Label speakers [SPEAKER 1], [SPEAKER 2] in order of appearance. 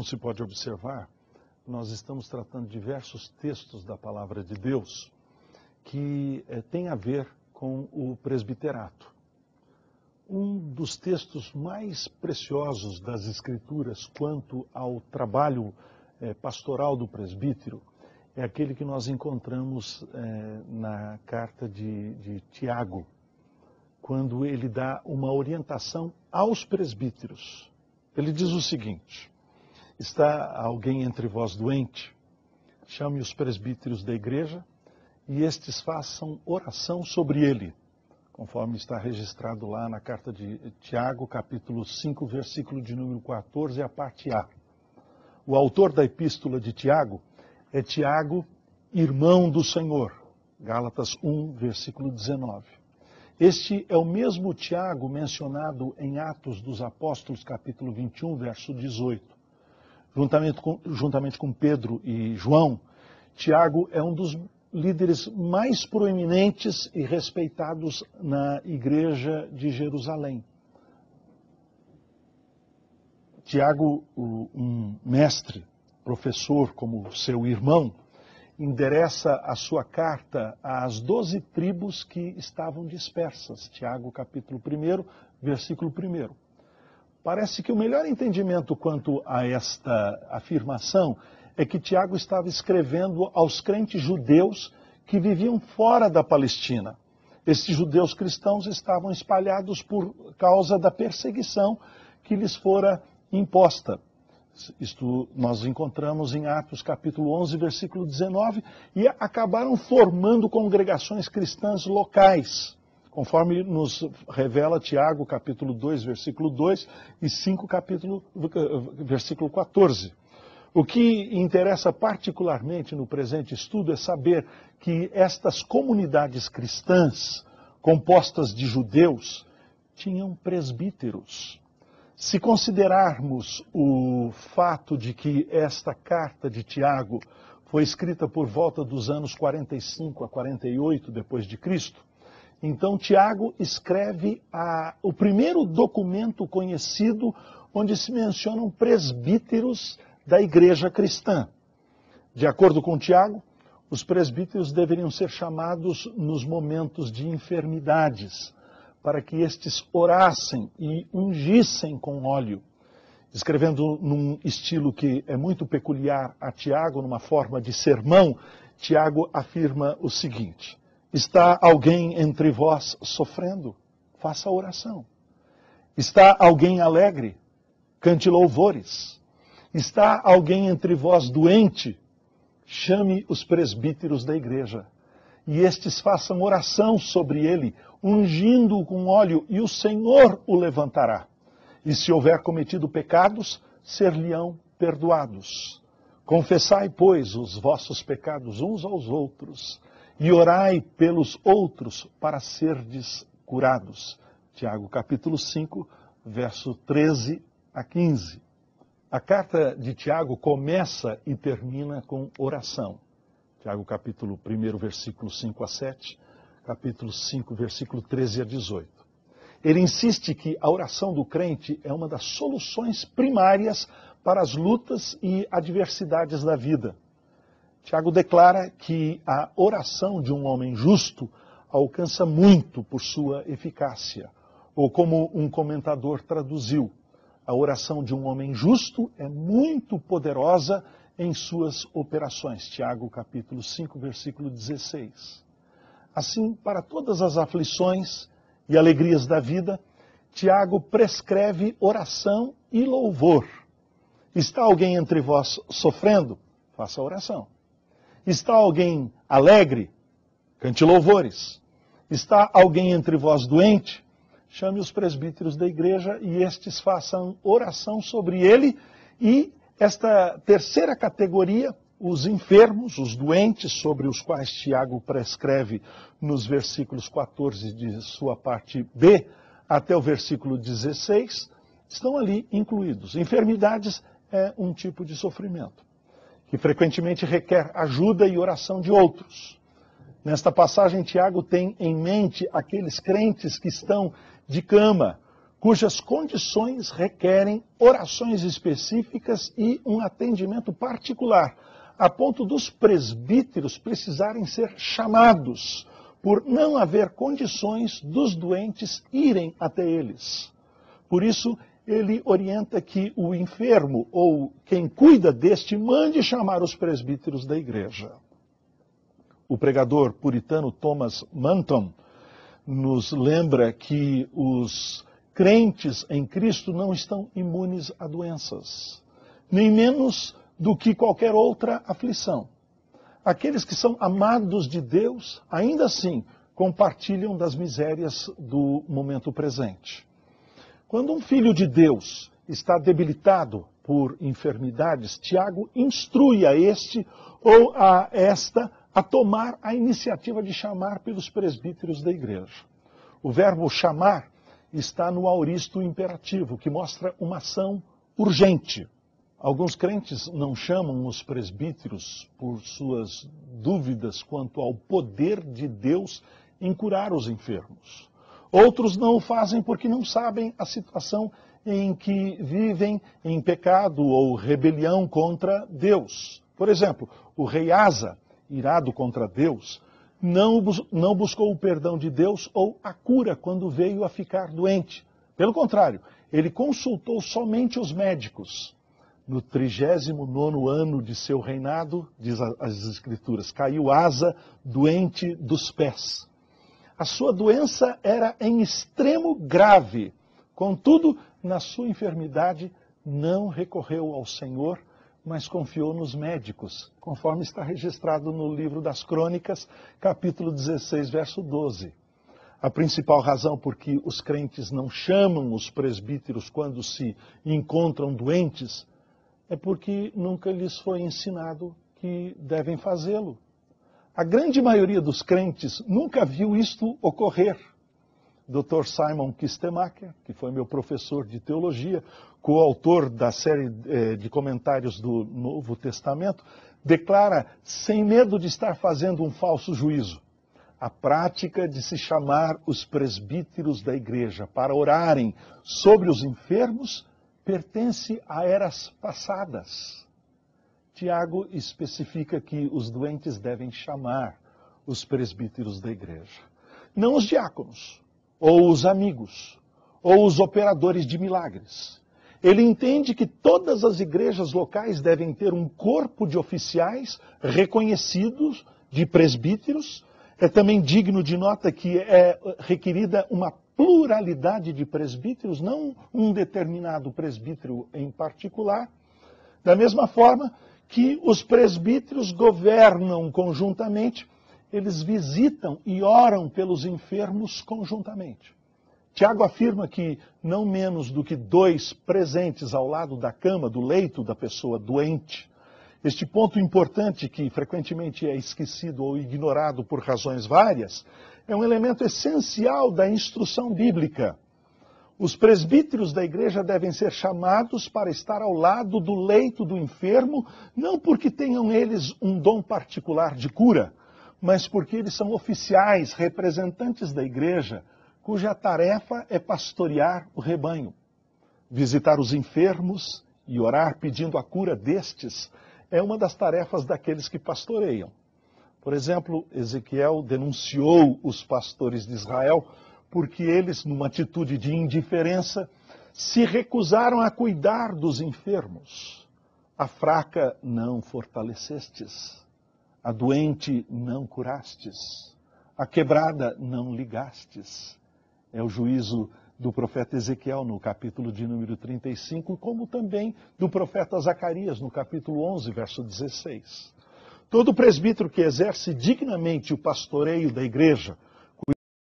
[SPEAKER 1] Como se pode observar, nós estamos tratando diversos textos da Palavra de Deus que têm a ver com o presbiterato. Um dos textos mais preciosos das Escrituras quanto ao trabalho pastoral do presbítero é aquele que nós encontramos na carta de Tiago, quando ele dá uma orientação aos presbíteros. Ele diz o seguinte: está alguém entre vós doente? Chame os presbíteros da igreja e estes façam oração sobre ele, conforme está registrado lá na carta de Tiago, capítulo 5, versículo de número 14, a parte A. O autor da epístola de Tiago é Tiago, irmão do Senhor, Gálatas 1, versículo 19. Este é o mesmo Tiago mencionado em Atos dos Apóstolos, capítulo 21, verso 18. Juntamente com Pedro e João, Tiago é um dos líderes mais proeminentes e respeitados na igreja de Jerusalém. Tiago, um mestre, professor como seu irmão, endereça a sua carta às 12 tribos que estavam dispersas. Tiago, capítulo 1, versículo 1. Parece que o melhor entendimento quanto a esta afirmação é que Tiago estava escrevendo aos crentes judeus que viviam fora da Palestina. Estes judeus cristãos estavam espalhados por causa da perseguição que lhes fora imposta. Isto nós encontramos em Atos capítulo 11, versículo 19, e acabaram formando congregações cristãs locais, conforme nos revela Tiago capítulo 2, versículo 2 e 5, versículo 14. O que interessa particularmente no presente estudo é saber que estas comunidades cristãs, compostas de judeus, tinham presbíteros. Se considerarmos o fato de que esta carta de Tiago foi escrita por volta dos anos 45 a 48 depois de Cristo, então Tiago escreve o primeiro documento conhecido onde se mencionam presbíteros da igreja cristã. De acordo com Tiago, os presbíteros deveriam ser chamados nos momentos de enfermidades, para que estes orassem e ungissem com óleo. Escrevendo num estilo que é muito peculiar a Tiago, numa forma de sermão, Tiago afirma o seguinte: está alguém entre vós sofrendo? Faça oração. Está alguém alegre? Cante louvores. Está alguém entre vós doente? Chame os presbíteros da igreja, e estes façam oração sobre ele, ungindo-o com óleo, e o Senhor o levantará. E se houver cometido pecados, ser-lhe-ão perdoados. Confessai, pois, os vossos pecados uns aos outros, e orai pelos outros para serdes curados. Tiago, capítulo 5, verso 13 a 15. A carta de Tiago começa e termina com oração. Tiago, capítulo 1, versículo 5 a 7, capítulo 5, versículo 13 a 18. Ele insiste que a oração do crente é uma das soluções primárias para as lutas e adversidades da vida. Tiago declara que a oração de um homem justo alcança muito por sua eficácia. Ou como um comentador traduziu, a oração de um homem justo é muito poderosa em suas operações. Tiago, capítulo 5, versículo 16. Assim, para todas as aflições e alegrias da vida, Tiago prescreve oração e louvor. Está alguém entre vós sofrendo? Faça oração. Está alguém alegre? Cante louvores. Está alguém entre vós doente? Chame os presbíteros da igreja e estes façam oração sobre ele. E esta terceira categoria, os enfermos, os doentes, sobre os quais Tiago prescreve nos versículos 14 de sua parte B até o versículo 16, estão ali incluídos. Enfermidades é um tipo de sofrimento que frequentemente requer ajuda e oração de outros. Nesta passagem, Tiago tem em mente aqueles crentes que estão de cama, cujas condições requerem orações específicas e um atendimento particular, a ponto dos presbíteros precisarem ser chamados, por não haver condições dos doentes irem até eles. Por isso, ele orienta que o enfermo, ou quem cuida deste, mande chamar os presbíteros da igreja. O pregador puritano Thomas Manton nos lembra que os crentes em Cristo não estão imunes a doenças, nem menos do que qualquer outra aflição. Aqueles que são amados de Deus, ainda assim, compartilham das misérias do momento presente. Quando um filho de Deus está debilitado por enfermidades, Tiago instrui a este ou a esta a tomar a iniciativa de chamar pelos presbíteros da igreja. O verbo chamar está no aoristo imperativo, que mostra uma ação urgente. Alguns crentes não chamam os presbíteros por suas dúvidas quanto ao poder de Deus em curar os enfermos. Outros não o fazem porque não sabem a situação em que vivem em pecado ou rebelião contra Deus. Por exemplo, o rei Asa, irado contra Deus, não buscou o perdão de Deus ou a cura quando veio a ficar doente. Pelo contrário, ele consultou somente os médicos. No 39º ano de seu reinado, diz as Escrituras, caiu Asa doente dos pés. A sua doença era em extremo grave. Contudo, na sua enfermidade, não recorreu ao Senhor, mas confiou nos médicos, conforme está registrado no livro das Crônicas, capítulo 16, verso 12. A principal razão por que os crentes não chamam os presbíteros quando se encontram doentes é porque nunca lhes foi ensinado que devem fazê-lo. A grande maioria dos crentes nunca viu isto ocorrer. Dr. Simon Kistemaker, que foi meu professor de teologia, coautor da série de comentários do Novo Testamento, declara, sem medo de estar fazendo um falso juízo, a prática de se chamar os presbíteros da igreja para orarem sobre os enfermos pertence a eras passadas. Tiago especifica que os doentes devem chamar os presbíteros da igreja. Não os diáconos, ou os amigos, ou os operadores de milagres. Ele entende que todas as igrejas locais devem ter um corpo de oficiais reconhecidos, de presbíteros. É também digno de nota que é requerida uma pluralidade de presbíteros, não um determinado presbítero em particular. Da mesma forma que os presbíteros governam conjuntamente, eles visitam e oram pelos enfermos conjuntamente. Tiago afirma que não menos do que 2 presentes ao lado da cama, do leito da pessoa doente. Este ponto importante, que frequentemente é esquecido ou ignorado por razões várias, é um elemento essencial da instrução bíblica. Os presbíteros da igreja devem ser chamados para estar ao lado do leito do enfermo, não porque tenham eles um dom particular de cura, mas porque eles são oficiais, representantes da igreja, cuja tarefa é pastorear o rebanho. Visitar os enfermos e orar pedindo a cura destes é uma das tarefas daqueles que pastoreiam. Por exemplo, Ezequiel denunciou os pastores de Israel porque eles, numa atitude de indiferença, se recusaram a cuidar dos enfermos. A fraca não fortalecestes, a doente não curastes, a quebrada não ligastes. É o juízo do profeta Ezequiel no capítulo de número 35, como também do profeta Zacarias no capítulo 11, verso 16. Todo presbítero que exerce dignamente o pastoreio da igreja,